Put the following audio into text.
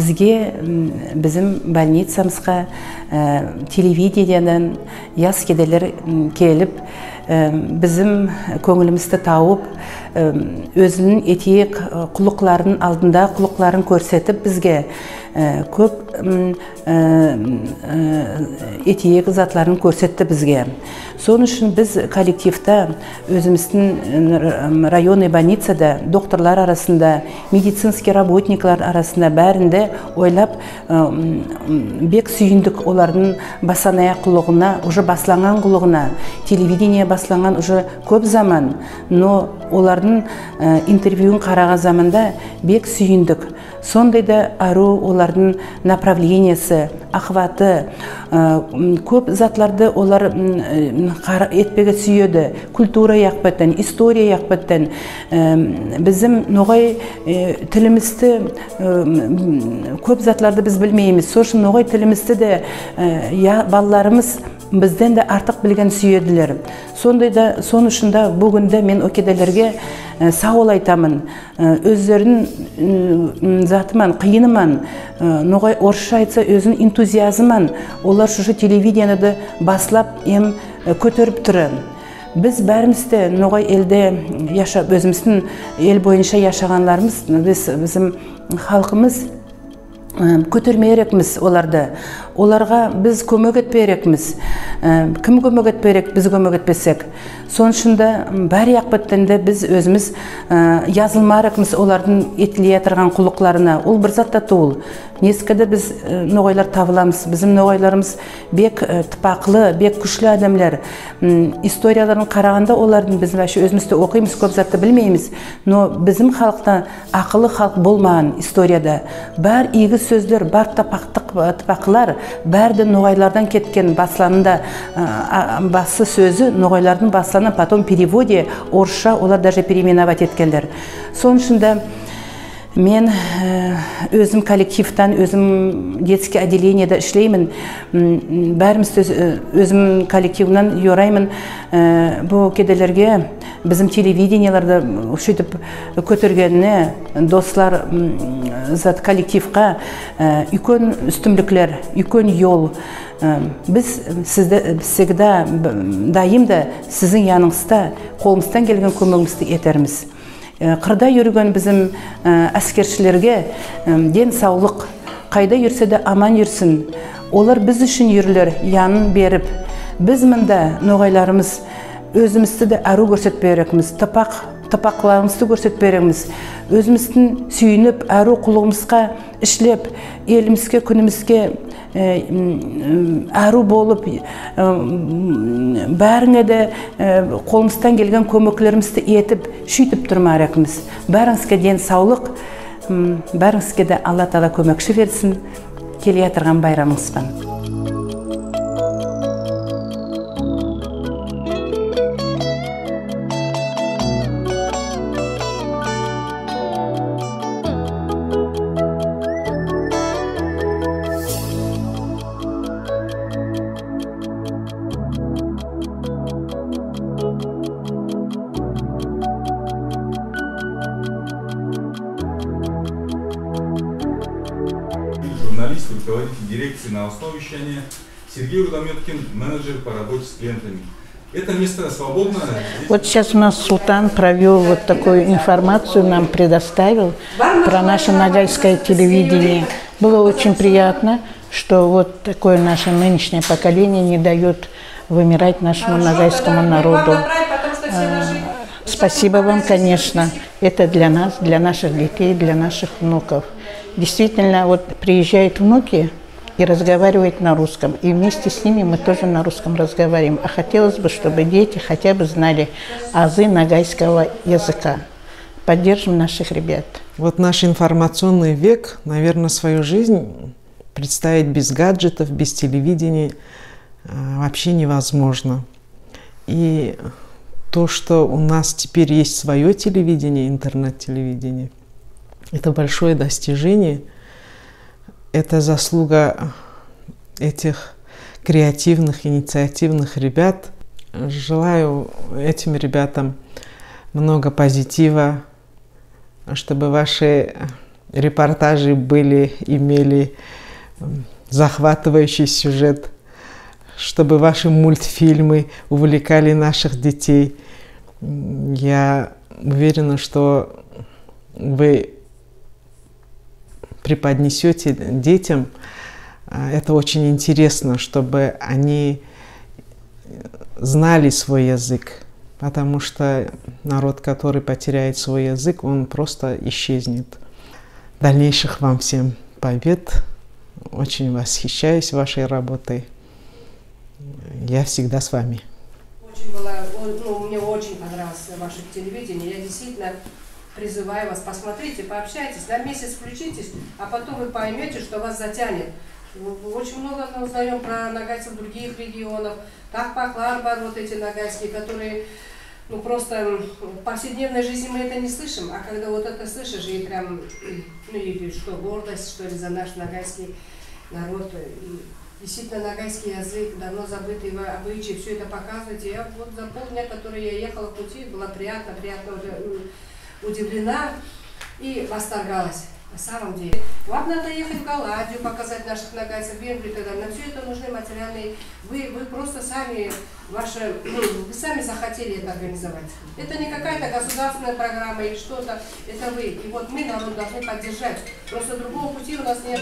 бізге bizim больницамызға телевидениеден яз кеделер келіп, bizim көңілімізді тауып, өзінің етек құлықларын алдында құлықларын көрсетіп бізге көп етек затларын көрсетті бізге. Соның үшін біз коллективта өзіміздің районный больницада докторлар арасында, медицинский работниклар арасында бәрінде ойлап бек сүйіндік олардың басанaya құлығына, уже басланған құлығына, телевидение басланған уже көп заман, но олардың интервьюін қараған заманда бек сүйіндік. Сондайда ару олардың направлениясы, охваты, көп затларды олар етпеге сүйеді. Культура яқпеттен, история яқпеттен. Bizim ноғай тілімізді көп затларды біз білмейміз. Сосын ноғай тілімізді де балаларымыз бізден де артық білген сүйеділер. Сондайда, соның үшінде бүгінде мен океделерге сауал айтамын. Өздерін затыман, қиыныман, ноғай орысша айтса өзін энтузиазыман, олар шушы телевидениеде баслап ем көтеріп тұры. Біз бәрімізді ноғай елде яшап, өзіміздің ел бойынша яшағанларымыз, bizim халқымыз көтермейрекміз оларды. Оларға біз көмек етпейрекміз. Кім көмек етпейрек, біз көмек етпесек. Соншында бәрі яқпеттенде біз өзіміз yazılmarекміз олардың етіле тұрған құлықларына. Ол бір затта туыл. Нескеді біз ноғайлар табыламыз. Bizim ноғайларымыз бек тыпақлы, бек күшлі адамлар. Историяларын қарағанда олардың біз өзімізді оқимыз, көп затты білмейміз. Но bizim халықта ақылы халық болмаған историяда. Бар игі сөздер, бар тыпақлар, бәрді ноғайлардан кеткен басланында басы сөзі ноғайлардың басланы, потом переводе орысша олар даже переименовать еткендер. Соның ішінде мен өзім коллективтан, өзім детский отделениеде ішлеймін. Бәріміз өзім коллективнан үйораймын. Бұл кеделерге bizim телевиденияларды шүйтіп көтергеніне достар зат коллективқа үлкен үстімліклер, үлкен ел. Біз всегда дайымда сіздің яныңызда қолымыздан келген көмегімізді етерміз. Қырда жүрген bizim әскершілерге ден саулық, қайда жүрсе де аман жүрсін. Олар біз үшін юрлер янын беріп, біз мында ноғайларымыз өзімізді де ару көрсетпейрекміз, тапақларымызды көрсетпейрекміз. Өзіміздің сүйініп, ару құлығымызға ішлеп, елімізге, күнімізге ару болып, бәріңе де қолымыздан келген көмеклерімізді етіп, шүйтіп тұрмарекміз. Бәріңізге ден саулық, бәріңізге де Алла Тағала көмекші берсін. Келе жатырған байрамыңызбен. Журналист, руководитель дирекции новостного вещания, Сергей Рудометкин, менеджер по работе с клиентами. Это место свободно? Вот сейчас у нас Султан провел вот такую информацию, нам предоставил про наше ногайское телевидение. Было очень приятно, что вот такое наше нынешнее поколение не дает вымирать нашему ногайскому народу. Спасибо вам, конечно. Это для нас, для наших детей, для наших внуков. Действительно, вот приезжают внуки и разговаривают на русском. И вместе с ними мы тоже на русском разговариваем. А хотелось бы, чтобы дети хотя бы знали азы ногайского языка. Поддержим наших ребят. Вот наш информационный век, наверное, свою жизнь представить без гаджетов, без телевидения вообще невозможно. И то, что у нас теперь есть свое телевидение, интернет-телевидение, это большое достижение. Это заслуга этих креативных, инициативных ребят. Желаю этим ребятам много позитива, чтобы ваши репортажи имели захватывающий сюжет, чтобы ваши мультфильмы увлекали наших детей. Я уверена, что вы преподнесете детям это очень интересно, чтобы они знали свой язык, потому что народ, который потеряет свой язык, он просто исчезнет. Дальнейших вам всем побед. Очень восхищаюсь вашей работой. Я всегда с вами. Мне очень понравилось ваше телевидение. Я действительно призываю вас, посмотрите, пообщайтесь, на месяц включитесь, а потом вы поймете, что вас затянет. Очень много мы узнаем про нагайцев других регионов, как Паклар, вот эти нагайские, которые, просто в повседневной жизни мы это не слышим, а когда вот это слышишь, и прям, и что, гордость, что ли, за наш нагайский народ. И действительно, нагайский язык, давно забытые обычаи, все это показываете. Я вот за полдня, которые я ехала в пути, была приятно удивлена и восторгалась. На самом деле. Вам надо ехать в Голландию, показать наших нагайцев, в Венгрию, тогда на все это нужны материальные. Вы просто сами, вы сами захотели это организовать. Это не какая-то государственная программа или что-то, это вы. И вот мы, народ, должны поддержать. Просто другого пути у нас нет.